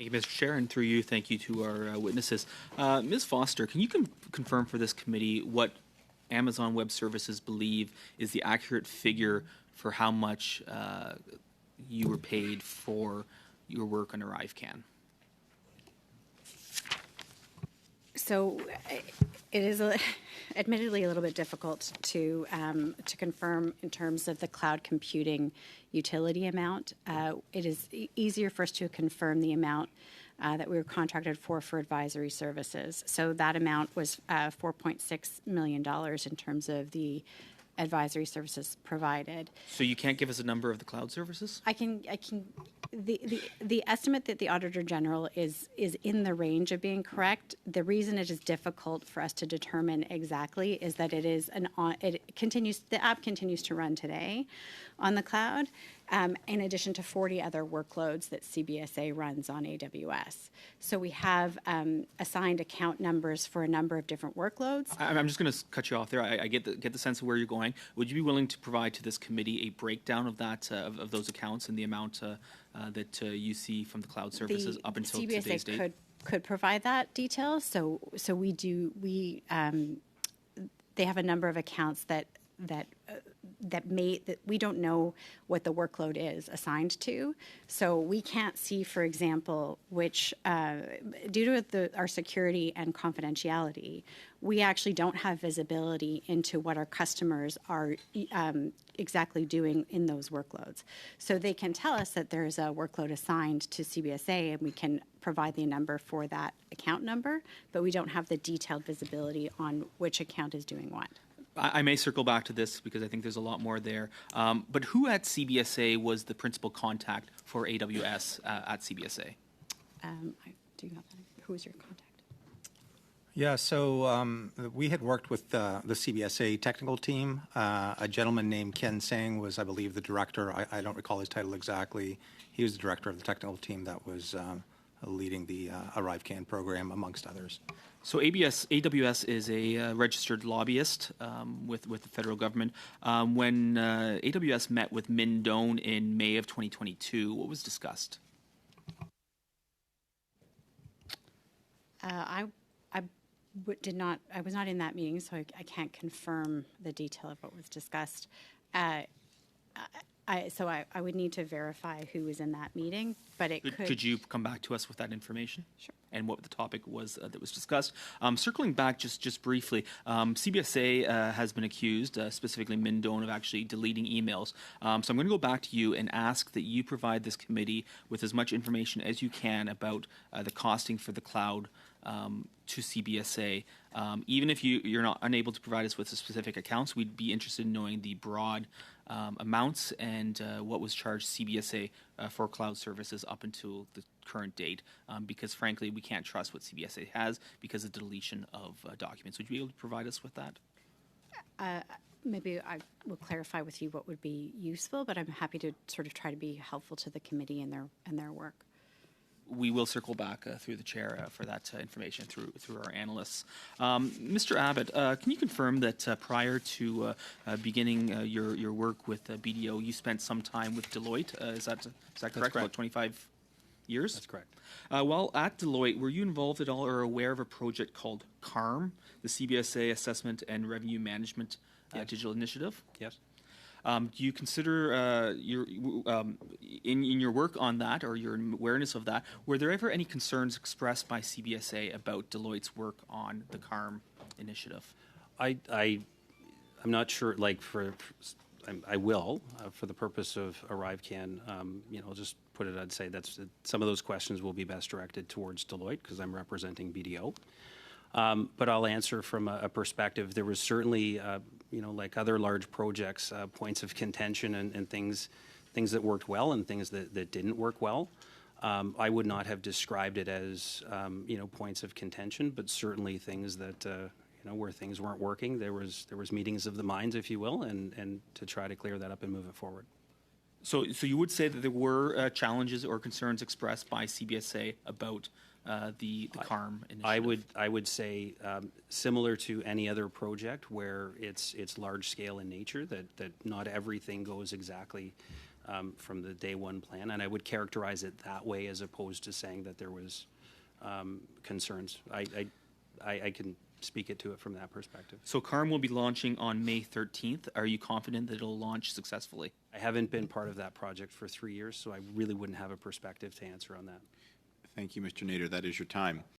Thank you, Mr. Chair, and through you, thank you to our witnesses. Ms. Foster, can you confirm for this committee what Amazon Web Services believe is the accurate figure for how much you were paid for your work on ArriveCAN? So it is admittedly a little bit difficult to confirm in terms of the cloud computing utility amount. It is easier for us to confirm the amount that we were contracted for advisory services. So that amount was $4.6 million in terms of the advisory services provided. So you can't give us a number of the cloud services? I can. The estimate that the Auditor General is in the range of being correct. The reason it is difficult for us to determine exactly is that the app continues to run today on the cloud, in addition to 40 other workloads that CBSA runs on AWS. So we have assigned account numbers for a number of different workloads. I'm just going to cut you off there. I get the sense of where you're going. Would you be willing to provide to this committee a breakdown of that of those accounts and the amount that you see from the cloud services up until CBSA today's date? could provide that detail. So we do. They have a number of accounts that we don't know what the workload is assigned to. So we can't see, for example, which due to our security and confidentiality, we actually don't have visibility into what our customers are exactly doing in those workloads. So they can tell us that there's a workload assigned to CBSA, and we can provide the number for that account number, but we don't have the detailed visibility on which account is doing what. I may circle back to this because I think there's a lot more there. But who at CBSA was the principal contact for AWS at CBSA? Do you have that? Who was your contact? Yeah, so we had worked with the CBSA technical team. A gentleman named Ken Singh was, I believe, the director. I don't recall his title exactly. He was the director of the technical team that was leading the ArriveCAN program, amongst others. So AWS is a registered lobbyist with the federal government. When AWS met with Min Doan in May of 2022, what was discussed? I was not in that meeting, so I can't confirm the detail of what was discussed. So I would need to verify who was in that meeting, but it could. Could you come back to us with that information? Sure. And what the topic was that was discussed. Circling back just briefly, CBSA has been accused, specifically Min Doan, of actually deleting emails. So I'm going to go back to you and ask that you provide this committee with as much information as you can about the costing for the cloud to CBSA. Even if you're not unable to provide us with the specific accounts, we'd be interested in knowing the broad amounts and what was charged CBSA for cloud services up until the current date, because frankly we can't trust what CBSA has because of deletion of documents. Would you be able to provide us with that? Maybe I will clarify with you what would be useful, but I'm happy to sort of try to be helpful to the committee in their work. We will circle back through the chair for that information through our analysts. Mr. Abbott, can you confirm that prior to beginning your work with BDO, you spent some time with Deloitte? Is that correct? Correct. About 25 years? That's correct. While at Deloitte, were you involved at all or aware of a project called CARM, the CBSA Assessment and Revenue Management Digital Initiative? Yes. Do you consider in your work on that or your awareness of that, were there ever any concerns expressed by CBSA about Deloitte's work on the CARM initiative? I'm not sure. I will for the purpose of ArriveCAN. I'll just put it. I'd say that's some of those questions will be best directed towards Deloitte because I'm representing BDO. But I'll answer from a perspective. There was certainly, like other large projects, points of contention and things that worked well and things that didn't work well. I would not have described it as, points of contention, but certainly things that, where things weren't working. There was meetings of the minds, if you will, and to try to clear that up and move it forward. So you would say that there were challenges or concerns expressed by CBSA about the CARM initiative? I would say similar to any other project where it's large scale in nature, that not everything goes exactly from the day one plan, and I would characterize it that way as opposed to saying that there was concerns. I can speak it to it from that perspective. So CARM will be launching on May 13th. Are you confident that it'll launch successfully? I haven't been part of that project for 3 years, so I really wouldn't have a perspective to answer on that. Thank you, Mr. Nader. That is your time.